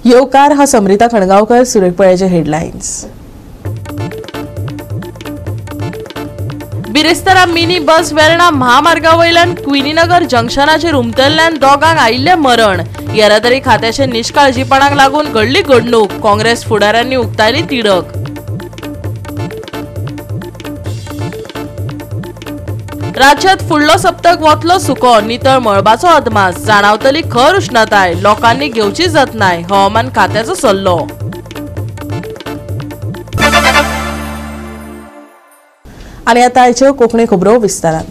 येवकार हा समृता खणगावकर, सुरेख पळयचे हेडलाइन्स। बिरेस्तारा मिनी बस वेर्णा महामार्गावयल्यान क्विनीनगर जंक्शनाचेर उमटल्ल्यान दोगांक आयिल्ले मरण। येरादारी खात्याचे निष्काळजीपणाक लागून घडली घडणूक। काँग्रेस फुडाऱ्यांनी उक्तायली तिडक। राज्यात फुडलो सप्तक वतलो सुको, नितळ मळबाचो अदमास। जाणवतली खर उष्णताय, लोकांनी घेवची जतनाय, हवामान खात्याचो सल्लो। आणि आता आयच्यो कोंकणी खबरो विस्तारान।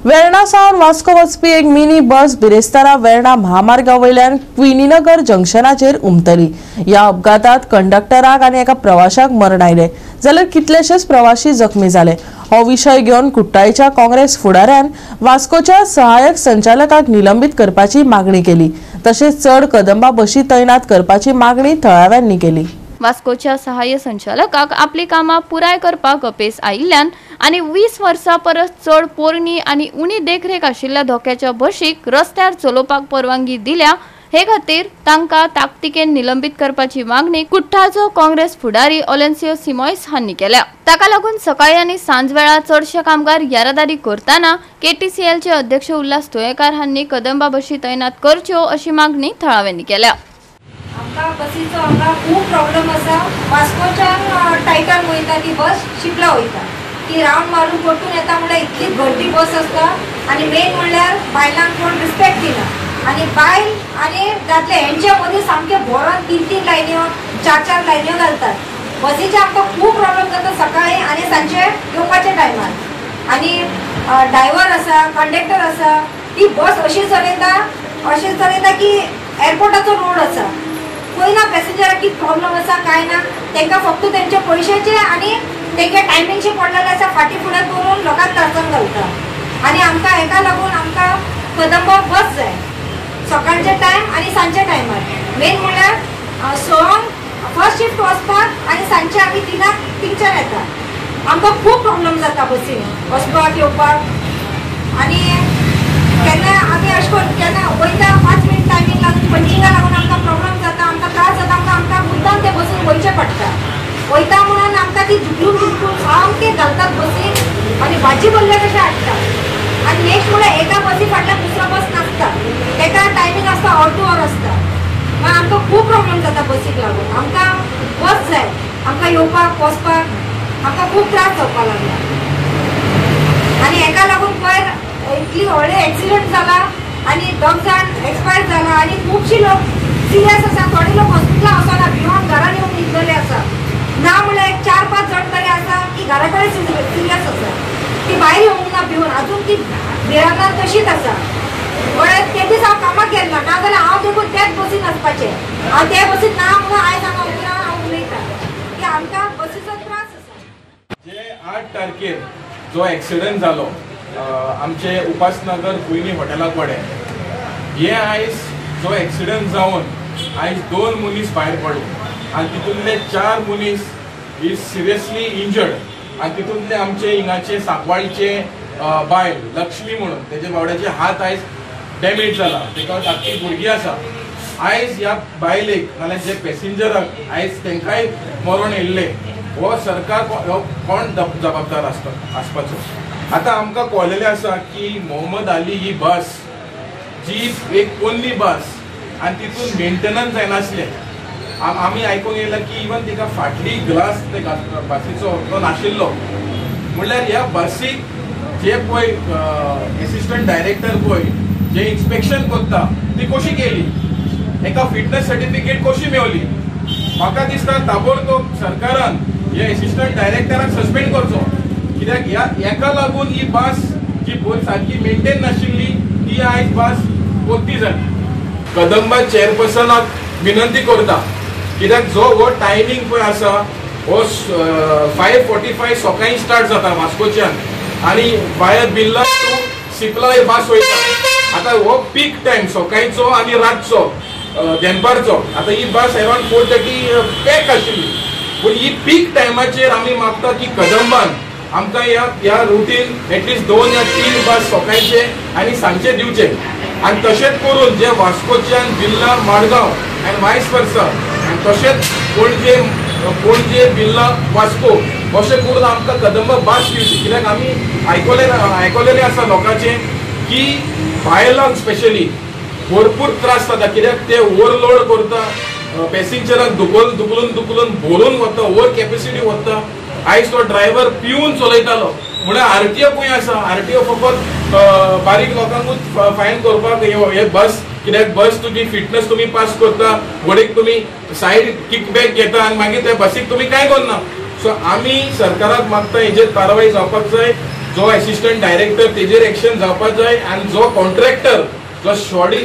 वेर्णा सावन वास्को वचपी एक मिनी बस बिरेस्तारा वेर्णा महामार्गावयल्यान क्विनीनगर जंक्शनाचेर उमटली। या अपघातात कंडक्टराक आनी एका प्रवाशाक मरण आयले, जाल्यार कितलेशेच प्रवाशी जखमी जाले। हो विशय घेवन कुट्टाळीच्या काँग्रेस फुडाऱ्यान वास्कोच्या सहाय्यक संचालकाक निलंबित करपाची मागणी केली। तशेंच चड कदंबा बशी तैनात करपाची मागणी थळाव्यांनी केली। वास्कोच्या सहाय्य संचालकाक आपली कामां पुराय करपाक अपेस आयिल्ल्यान आनी 20 वर्सां परस चड पोरणी आनी उणी देखरेख आशिल्ल्या धोक्याच्या बशीक रस्त्यार चलोवपाक परवानगी दिल्या। हे खातीर तांकां ताकतिकेन निलंबित करपाची मागणी कुट्टाळचो काँग्रेस फुडारी ओलेन्सियो सिमोयस हांनी केल्या। ताका लागून सकाळी आनी सांज वेळा चडशे कामगार येरादारी करताना केटीसीएलचे अध्यक्ष उल्हास तोयेकार हांनी कदंबा बशी तैनात करच्यो अशी मागणी थळाव्यांनी केल्या। आमकां बसीचो हांगा खूब प्रॉब्लेम आसा। वास्कोच्यान टायटान वयता ती बस शिपला वयता, ती रावंड मारून परतून येता म्हणल्यार इतली गर्दी बस आसता। आनी मेन म्हणल्यार बायलांक कोण रिस्पेक्ट दिना, आनी बायल आनी दादले हेंच्या मदीं सामके भोरान 3-3 लायन्यो 4-4 लायन्यो घालतात। बसीचे आमकां खूब प्रॉब्लेम जाता सकाळी आनी सांजे येवपाच्या टायमार। आनी ड्रायव्हर आसा, कंडक्टर आसा, ती बस अशी चलयता की एअरपोर्टाचो रोड आसा। कोयना पॅसेंजराक कितें प्रॉब्लेम आसा काय ना, तांकां फक्त तेंचे पयशांचे आनी तेंगे टायमिंगचे पडलेले आसा फाटी फुडें करून लोकांक त्रासान घालता। आनी आमकां हेका लागून आमकां कदंबा बस जाय सकाळचे टायम आनी सांजच्या टायमार। मेन म्हणल्यार सॉंग फर्स्ट शिफ्ट वचपाक आनी सांजचे आमी 3:00 थिंगच्यान येता। आमकां खूब प्रॉब्लेम जाता बसीन वचपाक येवपाक। आनी केन्ना आमी अशें करून केन्ना वयता 5 मिनट टायमींग लागून पंचिंगा लागून आमकां प्रॉब्लेम जाता, आमकां त्रास जाता। आमकां मुद्दाम ते बसीन वयचें पडटा। वयता म्हणून आमकां ती झुकलून सामके घालतात बसीन आनी भाजी बोल्ले कशें हाडटा। आनी नेक्स्ट म्हणल्यार एका बसी फाटल्यान दुसरो बस नासता, तेका टायमींग आसता ऑर टू ऑर आसता। मागीर आमकां खूब प्रॉब्लेम जाता बसीक लागून। आमकां बस जाय, आमकां येवपाक वचपाक आमकां खूब त्रास जावपाक लागला। आनी हेका लागून पयर इतली व्हडले एक्सिडेंट जाला आनी 2 जाण एक्सपायर जाला आनी खुबशी लोक सिरियस आसा। थोडे लोक हॉस्पिटलां वचना, भिवून घरान येवन न्हिदलेले आसा। ना म्हणल्यार 4-5 जाण तरी आसा की घरा कडेन सिरियस आसा, ती भायर येवंक ना भिवून, अजून ती भिरांत तशीच आसा। म्हळ्यार ते दीस हांव कामाक गेल्ना, नाजाल्यार हांव देखून त्याच बसीन वचपाचें। हांव त्या बसीन ना म्हणून आयज हांगा उतरां हांव उलयतां की आमकां बसीचो त्रास आसा। जे 8 तारखेर जो एक्सिडेंट जालो आमचे उपासनगर कुयनी हॉटेला कडेन, हे आयज जो एक्सिडेंट जावन आयज 2 मनीस भायर पडले आनी तितूंतले 4 मनीस इज सिरियसली इंजर्ड। आनी तितूंतले आमचे हिंगाचे सांकवाळीचे बायल लक्ष्मी म्हणून तेजे बावड्याचे हात आयज डॅमेज जाला, तेका धाकटी भुरगीं आसा। आयज ह्या बायलेक नाल्यार जे पॅसेंजराक आयज तांकांय मरण येयल्लें, हो सरकार कोण जबाबदार आसपाचो। आतां आमकां कळलेलें आसा की मोहम्मद अली ही बस जी एक पोन्नी बस आनी तितून मेंटेनन्स जायनासलें। आमी आयकूंक येयलां की इवन तिका फाटली ग्लास ते बसीचो तो नाशिल्लो। म्हणल्यार ह्या बसीक जे पळय एसिस्टंट डायरेक्टर पळय जे इन्स्पेक्शन करता ती कशी केली, एका फिटनेस सर्टिफिकेट कशी मेवली। म्हाका दिसता ताबडतोब सरकारान हे एसिस्टंट डायरेक्टराक सस्पेंड करचो, कित्याक हेका लागून ही बस जी पळय सारकी मेंटेन नाशिल्ली ती आयज बस कोत्ती जाली। कदंबा चेअरपर्सनाक विनंती करता, कित्याक जो हो टायमींग पळय आसा हो 5:45 सकाळी स्टार्ट जाता वास्कोच्यान आनी भायर बिर्ला टू सिपला ही बस वयता। आतां हो पीक टायम सकाळीचो आनी रातचो दनपारचो। आतां ही बस अरावंड 4:30 पॅक आशिल्ली, पूण ही पीक टायमाचेर आमी मागता की कदंबान आमकां ह्या रुटीन एटलीस्ट 2 या 3 बस सकाळचे आनी सांजचे दिवचे। आणि तशेंच करून जे वास्कोच्यान बिर्ला मडगांव आनी वायस वर्सा आनी तशेंच पणजे बिर्ला वास्को अशें करून आमकां कदंबा बस दिवची. कित्याक आमी आयकलेलें आसा लोकांचें की बायलांक स्पेशली भरपूर त्रास जाता. कित्याक ते ओवरलोड करता, पॅसेंजरांक दुखलून भरून वता, ओवर कॅपेसिटी वता. आयज तो ड्रायव्हर पिवन चलयतालो म्हळ्यार आरटीओ खंय आसा? आरटीओ फकत बारीक लोकांकूच फायन करपाक हे बस, कित्याक बस तुजी फिटनेस तुमी पास करता, वडीक तुमी सायड किकबॅक घेता आनी मागीर त्या बसीक तुमी कांय करना. सो आमी सरकाराक मागता हेजेर कारवाय जावपाक जाय. जो असिस्टंट डायरेक्टर तेजेर एक्शन जावपाक जाय आनी जो कॉन्ट्रॅक्टर जो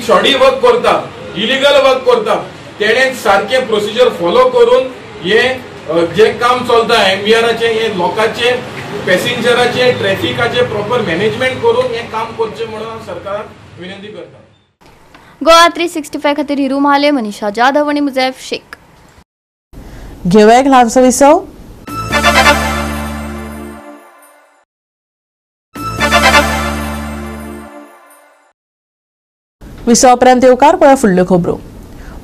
शॉडी वर्क करता, इलिगल वर्क करता, तेणें सारखे प्रोसिजर फॉलो करून हे जे काम चलता MVRचे हे लोकांचे पॅसेंजराचे ट्रॅफिकाचे प्रॉपर मॅनेजमेंट करून हे काम करचे म्हणून हांव सरकाराक विनंती करता. गोवा 365 खातीर हिरू महाले, मनीषा जाधव आणि मुजैफ शेख. घेऊया एक ल्हानसो विसव. विसव उपरांत येवकार पळय फुडल्यो खबरो.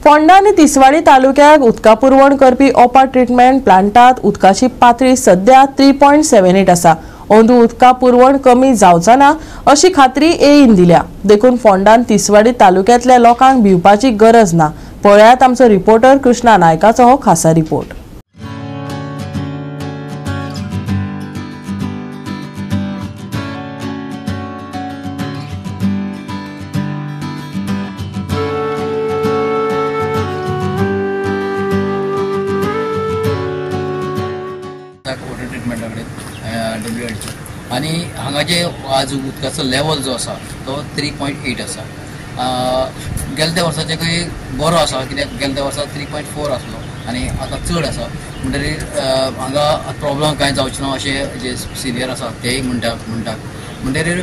फोंडा आनी तिसवाडी तालुक्याक उदका पुरवण करपी ओपा ट्रिटमेंट प्लांटात उदकाची पातळी सध्या 3.78 आसा. अंदू उदका पुरवण कमी जावचा ना अशी खात्री एईन दिल्या. देखून फोंडा आनी तिसवाडी तालुक्यांतल्या लोकांक भिवपाची गरज ना. पळयात आमचो रिपोर्टर कृष्णा नायकाचो हो खासा रिपोर्ट. आणि हांगाचे आज उदकाचो लेवल जो आसा तो 3.8 आसा. गेल्या वर्साचे खंय बरो आसा, कित्याक गेल्या वर्सा 3.4 आसलो आनी आतां चड आसा. म्हणटकीर हांगा प्रॉब्लम कांय जावचें ना अशें जे सिनियर आसा तेय म्हणटात. म्हणटकीर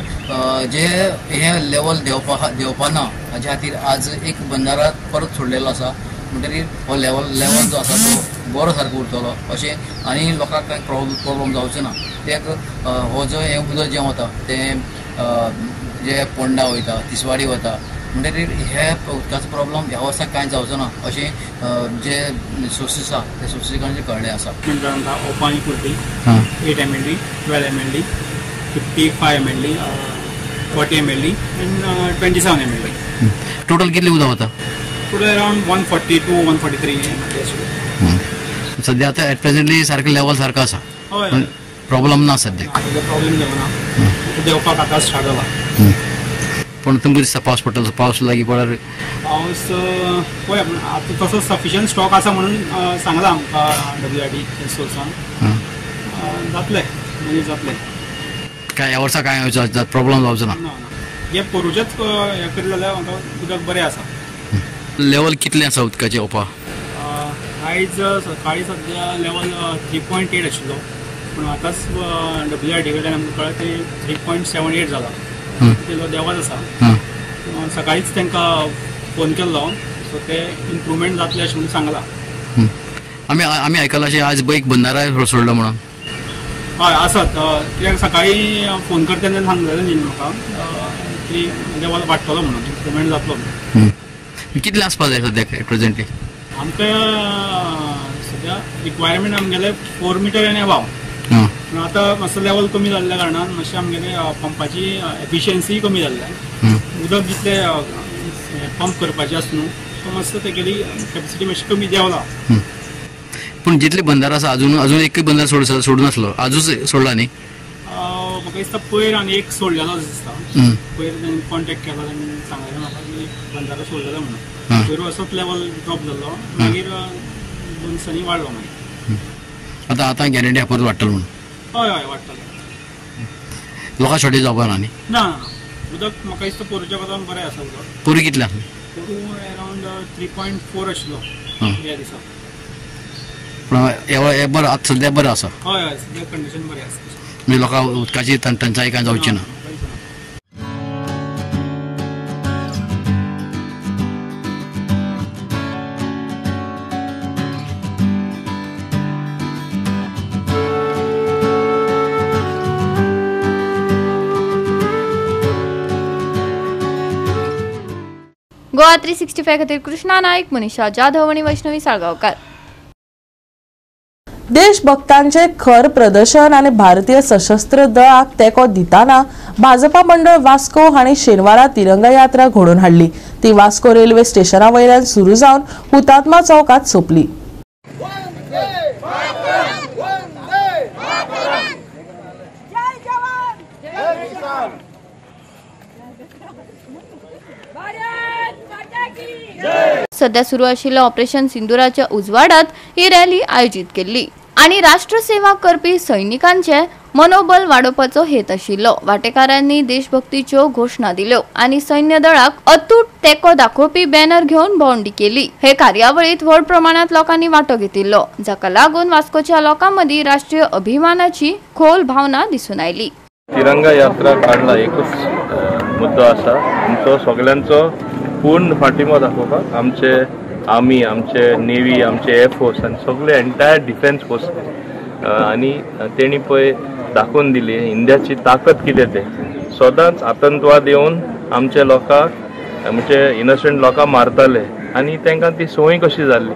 जे हे लेवल देंवपाना हाजे खातीर आज एक बंदारा परत सोडलेलो आसा. म्हणटकीर हो लेवल जो आसा तो बरो सारको उरतलो अशें आनी लोकांक कांय प्रॉब्लम जावचें ना. तेक हो जो हे उदक जें वता तें जे पोंडा वयता, तिसवाडी वता, म्हणटकीर हे उदकाचो प्रॉब्लम ह्या वर्साक कांय जावचो ना अशें जे सोर्सीस आसा ते सोर्सीसांचे कळ्ळें आसा. ओपानी kurti 8 ml, 12 ml, 55 ml, 40 ml and 27 ml. Total कितले उदक वता? टोटल अराउंड 140 to 143 सध्या आता एट प्रेझेंटली सारकें लेवल सारको आसा. हय, प्रॉब्लम ना सध्या. प्रॉब्लेम जालो ना. देवपाक आतां स्टार्ट जाला. पण तुमकां दिसता पावस पडटलो, पावस लागीं पडल्यार पावस पळय आतां तसो सफिशियंट स्टॉक आसा म्हणून सांगला आमकां WRD सोर्सान. जातलें म्हणजे जातलें. काय ह्या वर्सा काय प्रॉब्लम जावचो ना. हे पोरूचेच हे केलें जाल्यार म्हाका उदक बरें आसा. लेवल कितलें आसा उदकाचें ओपा? आयज सकाळी सद्या लेवल 3.8 आशिल्लो, पूण आतांच WRD कडल्यान आमकां कळ्ळें की 3.78 जाला. तेजो देवाच आसा. सकाळीच तांकां फोन केल्लो, सो ते इम्प्रुवमेंट जातलें अशें म्हणून सांगलां. आमी आयकलां अशें आज एक बंदारा सोडलो म्हणून. हय आसात. कित्याक सकाळी फोन करता तेन्ना सांगलेलें न्ही म्हाका की देवाल वाडटलो म्हणून, इम्प्रुवमेंट जातलो म्हणून. कितले आसपाक जाय सद्याक प्रेझेंटली? आमकां सद्या रिक्वायरमेंट आमगेले 4 मीटर एन अबाव. पूण आतां मातसो लेवल कमी जाल्ल्या कारणान मातशें आमगेले पंपाची एफिशियन्सी कमी जाल्ल्या. उदक जितलें पंप करपाचें आसा न्हू, सो मातसो तेगेली कॅपेसिटी मातशी कमी देंवला. पूण जितले बंदार आसा अजून एकूय बंदार सोडूं नासलो, आजूच सोडला न्ही? म्हाका दिसता पयर आनी एक सोडलेलो दिसता. पयर तांणी कॉन्टेक्ट केलो, तांणी सांगलेलें म्हाका की बंदारो सोडलेलो म्हणून. पयर असोच लेवल ड्रॉप जाल्लो, मागीर 2 दिसांनी वाडलो. मागीर आतां गॅरंटी आहा परत वाडटलो म्हणून? हय हय वाडटलें. लोकां शॉर्टेज जावपा ना न्ही? ना उदक म्हाका दिसता पोरूच्या कोतान बरें आसा उदक. पोरू कितलें आसलें? पोरू अरावंड 3.4 आशिल्लो ह्या दिसा. पूण हे बरें आतां सद्या बरें आसा? हय हय सद्या कंडिशन बरें आसा. म्हणजे लोकांक उदकाची टंचाई कांय जावची ना. गोवा 365 खातीर कृष्णा नाईक, मनीषा जाधव आणि वैष्णवी साळगांवकार. देशभक्तांचे खर प्रदर्शन आणि भारतीय सशस्त्र दळाक तेको दिताना भाजपा मंडळ वास्को हांणी शेनवारा तिरंगा यात्रा घडोवन हाडली. ती वास्को रेल्वे स्टेशना वयल्यान सुरू जावन हुतात्मा चौकात सोंपली. सध्या सुरू आशिल्ल्या ऑपरेशन सिंदुराच्या उजवाडात ही रॅली आयोजित केली आणि राष्ट्रसेवा करपी सैनिकांचे मनोबल वाडोवपाचो हेत आशिल्लो. वांटेकारांनी देशभक्तीच्यो घोषणा दिल्यो आणि सैन्य दळाक अतूट तेको दाखोवपी बॅनर घेवन भोंवडी केली. हे कार्यावळीत व्हड प्रमाणात लोकांनी वांटो घेतिल्लो, जाका लागून वास्कोच्या लोकांमदी राष्ट्रीय अभिमानाची खोल भावना दिसून आयली. तिरंगा यात्रा काढला एकच मुद्दो आसा, आमचो सगळ्यांचो पूर्ण फाटिमो दाखोवपाक. आमचे आर्मी, आमचे नेव्ही, आमचे एअरफोर्स आनी सगळे एंटायर डिफेन्स फोर्स आनी तेणी पळय दाखोवन दिली इंडियाची ताकद कितें ते. सदांच आतंकवाद येवन आमचे लोकांक, आमचे इनोसंट लोकांक मारताले आनी तांकां ती संवय कशी जाल्ली.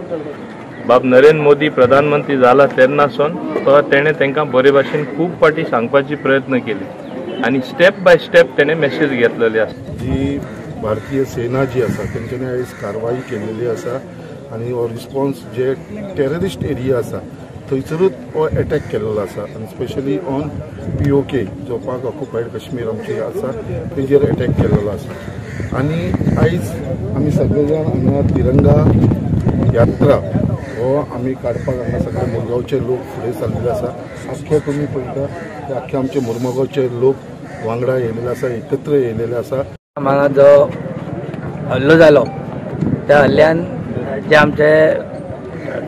बाब नरेंद्र मोदी प्रधानमंत्री जाला तेन्नासून तेणें तांकां बरे भाशेन खूब फाटी सांगपाची प्रयत्न केली आनी स्टेप बाय स्टेप तेणें मेसेज घेतलेली आसा. जी भारतीय सेना जी आसा तेंच्यांनी आयज कारवाई केलेली आसा आनी हो रिस्पॉन्स जे टेररिस्ट एरिया आसा थंयसरूच हो अटॅक केल्लो आसा आनी स्पेशली ऑन POK जो पाक ऑक्युपायड काश्मीर आमची आसा तेजेर अटॅक केल्लो आसा. आनी आयज आमी सगळे जाण हांगा तिरंगा यात्रा हो आमी काडपाक हांगा सगळे मुरगांवचे लोक फुडें सरलेले आसा. आख्खे तुमी पळयता ते आख्खे आमचे मुरमुगांवचे लोक वांगडा येयलेले आसा, एकत्र येयलेले आसा. हांगा जो हल्लो जालो त्या हल्ल्यान जे आमचे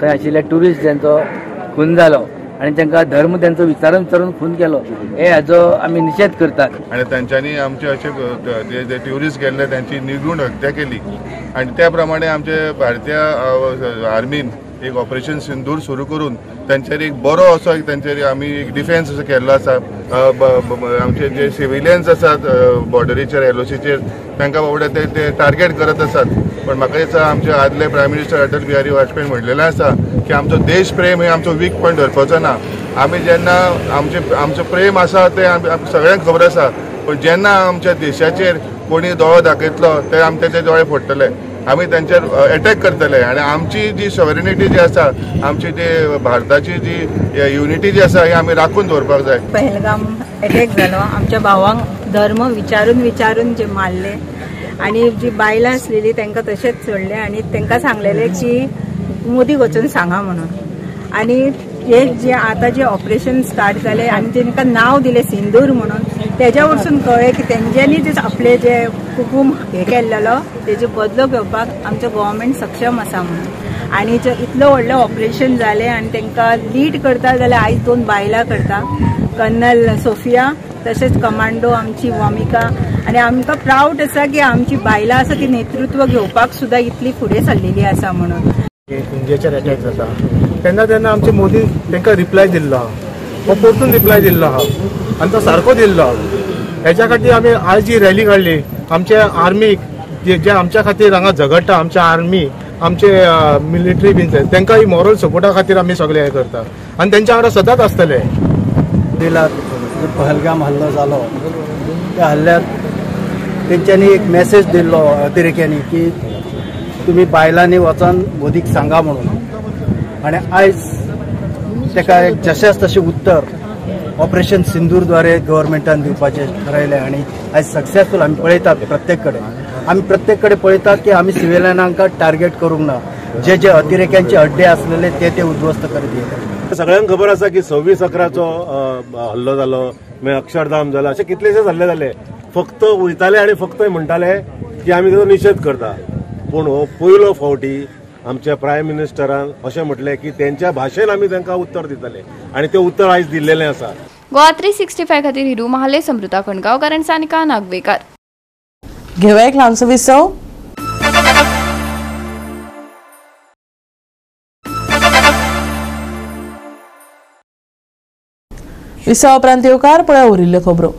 थंय आशिल्ले ट्युरिस्ट जेंचो खून जालो आनी तांकां धर्म तेंचो विचारून खून केलो हे हाजो आमी निशेध करतात. आनी तांच्यांनी आमचे अशे जे ट्युरिस्ट गेल्ले त्यांची निर्घुण हत्या केली आनी त्या प्रमाणे आमचे भारतीय आर्मीन एक ऑपरेशन सिंदूर सुरू करून तांचेर एक बरो असो तांचेर आमी एक डिफेन्स असो केल्लो आसा. आमचे जे सिविलियन्स आसात बॉर्डरीचेर LOCचेर तांकां बाबडे ते टार्गेट करत आसात. पण म्हाका दिसता आमचे आदले प्रायम मिनिस्टर अटल बिहारी वाजपेयीन म्हणलेलें आसा की आमचो देश प्रेम हे आमचो वीक पॉयंट धरपाचो ना. आमी जेन्ना आमचो प्रेम आसा ते सगळ्यांक खबर आसा, पण जेन्ना आमच्या देशाचेर कोणी दोळो दाखयतलो ते आमी तेचे दोळे फोडटले, आमी तांचेर अटॅक करतले आनी आमची जी सॉवरेनिटी जी आसा, आमची जी भारताची जी युनिटी जी आसा ही आमी राखून दवरपाक जाय. पहलगाम अटॅक जालो, आमच्या भावांक धर्म विचारून जे मारले आणि जी बायलां आसलेली तांकां तशेंच सोडले आणि तांकां सांगलेले की मोदीक वचून सांगा म्हणून. आणि हे जे आता जे ऑपरेशन स्टार्ट जाले आणि तांकां नाव दिले सिंदूर म्हणून, तेज्या वरसून कळ्ळें की तेंच्यांनी जे आपले जे हुकूम हे केल्लो तेजे बदलो घेवपाक आमचो गव्हर्मेंट सक्षम आसा म्हणून. आणि जे इतलो व्हडलें ऑपरेशन जालें आणि तांकां लीड करता जाल्यार आयज 2 बायलां करता, कर्नल सोफिया तशेंच कमांडो आमची वामिका. आणि आमकां प्राऊड आसा की आमची बायलां आसा ती नेतृत्व घेवपाक सुद्दां इतली फुडें सरलेली आसा म्हणून. इंडियाचेर अटॅक जाता तेन्ना आमचे मोदी तांकां रिप्लाय दिल्लो आहा, हो परतून रिप्लाय दिल्लो आहा आनी तो सारको दिल्लो. हेच्या खातीर आमी आयज जी रॅली काडली, आमच्या आर्मीक जे आमच्या खातीर हांगा झगडटा, आमच्या आर्मी, आमचे मिलिटरी बीन तांकां ही मॉरल सपोर्टा खातीर आमी सगळे हे करता आनी तेंच्या वांगडा सदांच आसतले. पहलगाम हल्लो जालो त्या हल्ल्यात तेंच्यांनी एक मेसेज दिल्लो अतिरेक्यांनी की तुम्ही बायलांनी वचून मोदीक सांगा म्हणून. आणि आयज ताका एक जशेच तशें उत्तर ऑपरेशन सिंदूरद्वारे गव्हर्मेंटान दिवपाचें थारायलें आणि आयज सक्सेसफूल आमी पळयतात. प्रत्येक कडेन पळयतात की आमी सिव्हिलियनांक टार्गेट करूंक ना, जे अतिरेक्यांचे अड्डे आसलेले ते उद्ध्वस्त करत. सगळ्यांक खबर आसा की 26/11चो हल्लो जालो, मागीर अक्षरधाम जालो, अशे कितलेशेच हल्ले जाले. फक्त वयताले आनी फक्त म्हणटाले की आमी ताचो निशेध करता. पूण हो पयलो फावटी आमच्या प्रायम मिनिस्टरान अशें म्हटलें की तेंच्या भाशेन आमी तांकां उत्तर दितले आनी तें उत्तर आयज दिल्लेलें आसा. गोवा 365 खातीर हिरू महाले, समृता खणगांवकार आनी सानिका नागवेकर. घेवया एक ल्हानसो विसव. विसवा उपरांत येवकार पळय उरिल्ल्यो खबरो.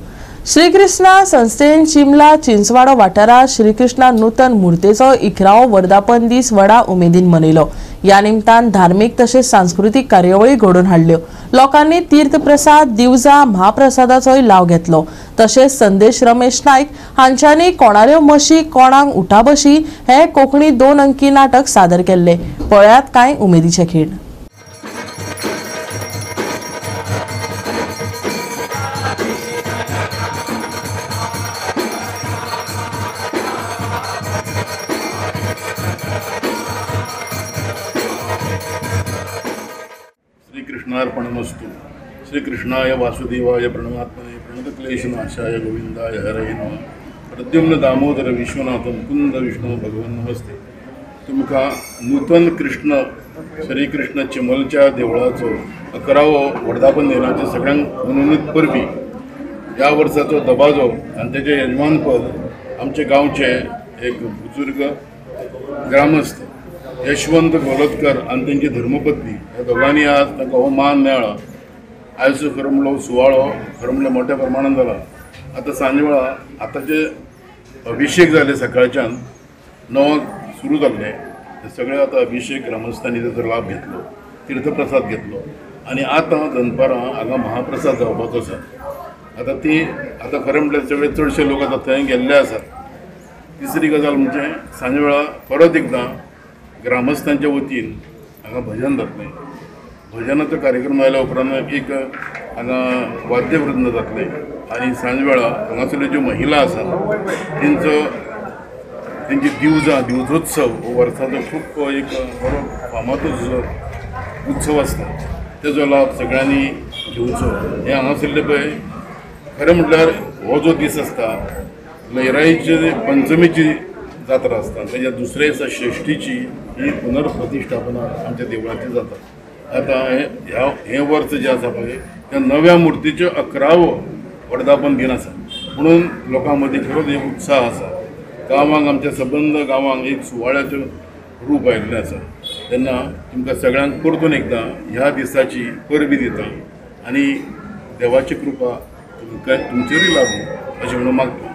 श्रीकृष्णा संस्थेन चिमला चिंचवाडो वाठारात श्रीकृष्णा नूतन मुर्तेचो 11वो वर्धापन दीस व्हडा उमेदीन मनयलो। या निमतान धार्मिक तसेच सांस्कृतिक कार्यावळी घडोवन हाडल्यो। लोकांनी तीर्थप्रसाद दिवजा महाप्रसादाचोय लाव घेतलो। तसेच संदेश रमेश नाईक हांच्यांनी कोणाऱ्यो म्हशी कोणाक उठा बशी हे कोंकणी 2 अंकी नाटक सादर केल्ले। पळयात कांय उमेदीचे खीण। श्रीकृष्णार्पणमस्तु। श्रीकृष्णाय वासुदेवाय प्रणमात्मने प्रणतक्लेशनाशाय गोविंदाय हरये नमः। प्रद्युम्न दामोदर विश्वनाथ मुकुंद विष्णू भगवान नमस्ते। तुमका नूतन कृष्ण श्रीकृष्ण चिमलच्या देवळाचो 11वो वर्धापन दिनाचे सगळ्यांक मनोनीत परबी ह्या वर्साचो दबाजो आनी तेचे यजमानपद आमचे गांवचे एक बुजुर्ग ग्रामस्थ यशवंत गोलतकर आणि त्यांची धर्मपत्नी ह्या दोघांनी आज तांकां हो मान मेळ्ळा। आयज खरो म्हणलो सुवाळो खरो म्हणल्यार मोठ्या प्रमाणात जाला। आतां सांजे वेळा आतांचे अभिषेक जाले सकाळच्यान 9 सुरू जाल्ले ते सगळे आतां अभिषेक ग्रामस्थांनी ताचो लाभ घेतलो तीर्थप्रसाद घेतलो आनी आतां दनपारां हांगा महाप्रसाद जावपाचो आसा। आतां खरें म्हणल्यार सगळे चडशे लोक आतां थंय गेल्ले आसात। तिसरी गजाल म्हणजे सांजे वेळा परत एकदां ग्रामस्थांच्या वतीन हांगा भजन जातलें। भजनाचो कार्यक्रम जाल्या उपरांत एक हांगा वाद्यवृंद जातलें आनी सांज वेळा हांगासल्यो ज्यो महिला आसात तेंची दिवजोत्सव हो वर्साचो खूब एक बरो फामाद उत्सव आसता तेजो लाभ सगळ्यांनी घेवचो। हे हांगासरले पळय खरें म्हटल्यार हो जो दीस आसता लयराईचे पंचमीची जात्रा आसता तेज्या दुसऱ्या दिसा षष्ठीची ही पुनर्प्रतिष्ठापना आमच्या देवळाची जाता। आतां हे वर्स जे आसा पळय त्या नव्या मुर्तीचो 11वो वर्धापन दिन आसा म्हणून लोकां मदीं खरोच एक उत्साह आसा। गांवांक आमच्या सबंद गांवांक एक सुवाळ्याचें रूप आयिल्लें आसा। तेन्ना तुमकां सगळ्यांक परतून एकदां ह्या दिसाची परबी दिता आनी देवाची कृपा तुमचेरूय लागू अशें म्हणून मागता।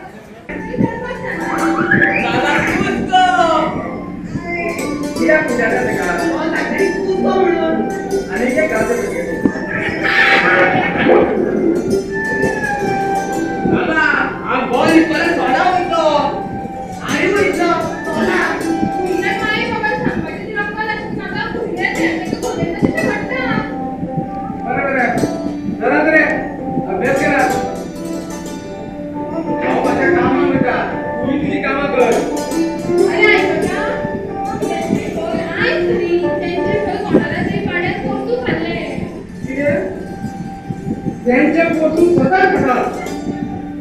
त्यांच्या पोटून स्वतः करतात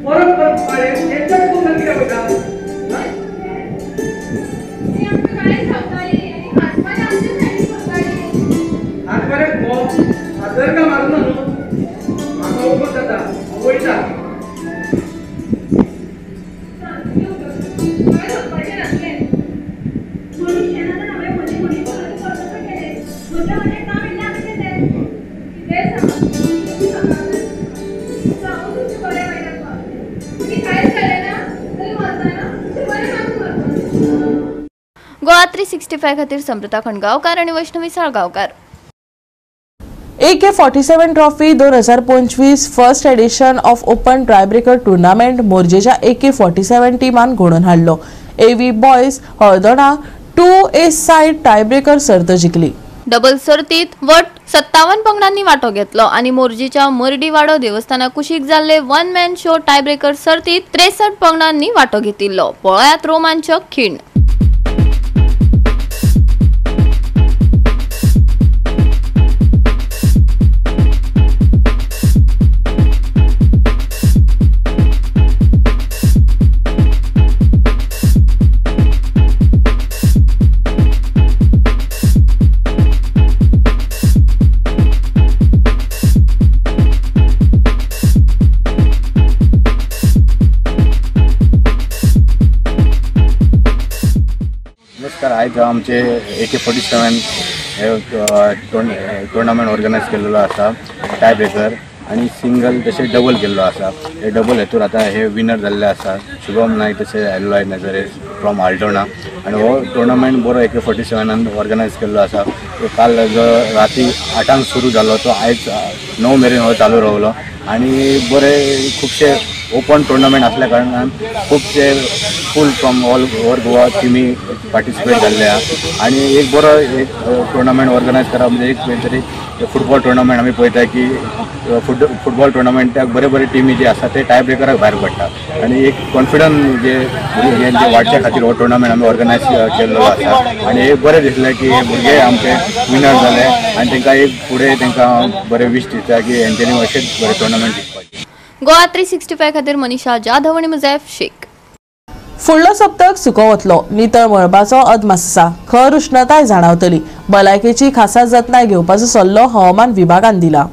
परत परत पाळे त्यांच्या पोटून किती होतात आजपर्यंत हजार का मारून मागा उभं जातात वयता गोवा 365 खातीर समृता खणगांवकार आणि Vaishnavi Salgaonkar. AK-47 trophy 2025 first edition of open tiebreaker tournament मोरजेच्या AK-47 टीमान घडोवन हाडलो। AV boys Haldona 2A side tiebreaker सर्त जिखली। डबल सर्तीत वट 57 पंगडांनी वांटो घेतलो आणि मोरजीच्या मर्डीवाडो देवस्थाना कुशीक जाल्ले 1 मॅन शो टायब्रेकर सर्तीत 63 पंगडांनी वांटो घेतिल्लो। पळयात रोमांचक खीण। आज आमचे AK-47 टुर्नामेंट ऑर्गनायज केलेलो आसा टाय ब्रेकर आणि सिंगल तसे डबल केल्लो आसा. हे डबल हेतूर आता हे विनर जाल्ले आसा. शुभम नाईक तसे एलोय नजरेस फ्रॉम आल्टोना आणि हो टुर्नामेंट बरो AK47 ऑर्गनायज केल्लो आसा. काल राती 8 सुरू जालो तो आयज 9 मेरेन हो चालू रावलो आणि बरे खुबशे ओपन टुर्नामेंट असल्या कारणान खूपशे फूल फ्रॉम ऑल ओव्हर गोवा टिमी पार्टिसिपेट जाल्ले आणि एक बरो एक टुर्नामेंट ऑर्गनायज करप म्हणजे एक खंय तरी फुटबॉल टुर्नामेंट आमी पळयता की फुटबॉल टुर्नामेंटाक बरे बरे टिमी जे आसा ते टाय ब्रेकराक भायर पडटा आणि एक कॉन्फिडन्स जे भुरग्यांचे वाडच्या खातीर हो टुर्नामेंट आमी ऑर्गनायज केल्लो आसा आणि एक बरें दिसलें की हे भुरगे आमचे विनर जाले आणि तांकां एक फुडें तांकां बरें विश दिता की हेंच्यांनी अशेंच बरें टुर्नामेंट जिखपाचें. गोवा 365 खातीर मनीषा जाधव आणि मुझैफ शेख. फुडलो सप्तक सुको वतलो. नितळ मळबाचो अदमास आसा. खर उष्णताय जाणवतली. भलायकेची खासा जतनाय घेवपाचो सल्लो हवामान विभागान दिला.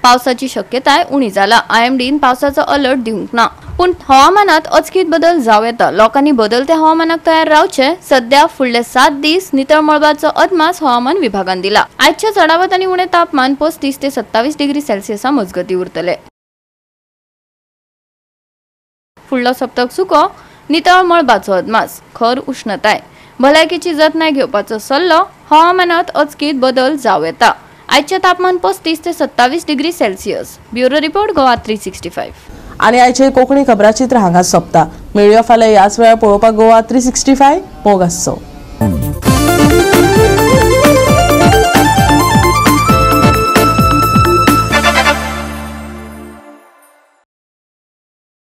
पावसाची शक्यताय उणी जाला. IMDन पावसाचो अलर्ट दिवंक ना. पूण हवामानात अचकीत बदल जाव येता. लोकांनी बदलत्या हवामानाक तयार रावचे. सध्या फुडले 7 दीस नितळ मळबाचो अदमास हवामान विभागान दिला. आयच्या चडावत आणि उणे तापमान 35 ते 27 डिग्री सेल्सियसा मजगती उरतले. फुडलो सप्तक सुको. नितळ मळबाचो अदमास. खर उष्णताय. भलायकेची जतनाय घेवपाचो सल्लो. हवामानात अचकीत बदल जाव येता. आयचे तापमान 35 ते 27 degree Celsius. Bureau report Goa 365. आणि आयचे कोंकणी खबराचित्र हांगा सोंपता. मेळुया फाल्यां ह्याच वेळार पळोवपाक गोवा 365 मोग आसचो.